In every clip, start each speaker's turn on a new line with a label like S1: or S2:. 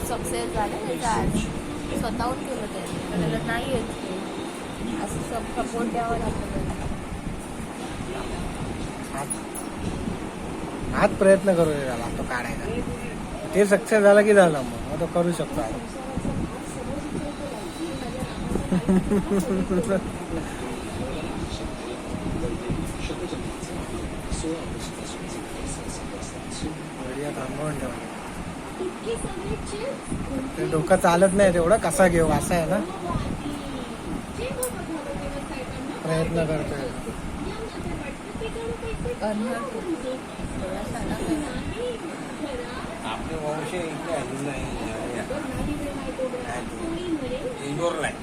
S1: Success झालं त्याचं आज स्वतःहून केलं त्याला नाही येत असं सपोर्ट द्यावं लागतं.
S2: हाच प्रयत्न करू त्याला तो काढायचा. ते सक्सेस झाला की झालं मग तो करू शकतो. थांबवून ठेवा. ते डोकं चालत नाही तेवढं कसा घेऊ असं आहे ना. प्रयत्न करतोय.
S3: आपले वंश इकडे अजून नाही इंदोरला आहे.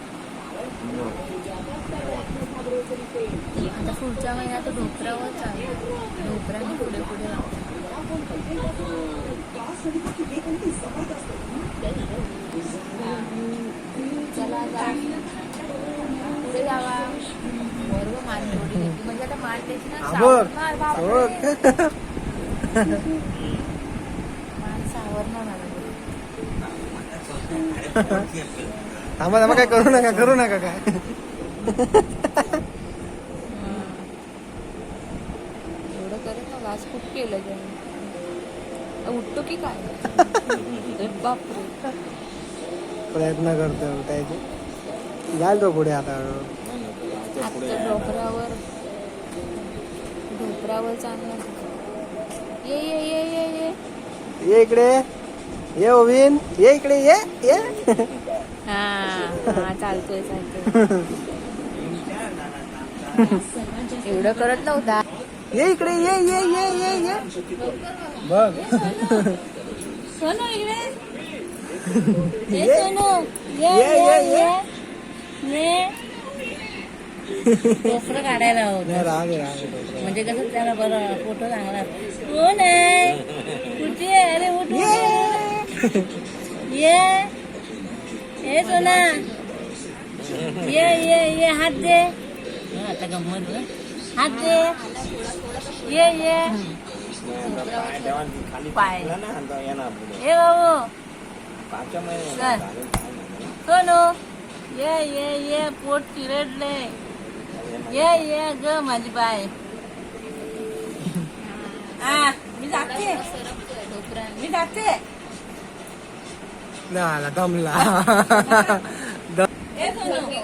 S1: आता पुढच्या महिन्यात ढोकरावर चालू. ढोकराने पुढे पुढे चला पुढे जावा. बरोबर मान थोडी म्हणजे आता मान त्याची ना मान सावरणार मला.
S2: थांबा थांबा काय करू नका काय.
S1: एवढं करत ना वास खूप केलं त्याने. उठतो की काय बापरे.
S2: प्रयत्न करतोय उठायचे. जाईल तो पुढे आता.
S1: आता ढोकरावर चालणार. ये ये ये ये ये
S2: ये इकडे ये ओविन ये इकडे ये ये.
S1: हा चालतोय. एवढं करत नव्हता.
S2: ये इकडे ये ये ये ये ये बघ.
S1: सोनू इकडे
S2: ये
S1: सोनू
S2: ये ये ये.
S1: डोकरं काढायला
S2: नाही,
S1: होतं
S2: राग आहे.
S1: म्हणजे कसं त्याला बरं फोटो चांगला. कोण आहे कुठे आहे? अरे उठ ये हे सोना ये ये ये हात दे. आता गंमत हात दे. ये ये पाय ये बाबू सोनू ये ये ये पोट चिरडले. ये ये ग माझी बाय. मी जाते.
S2: नाही दमला.
S1: ए सोनू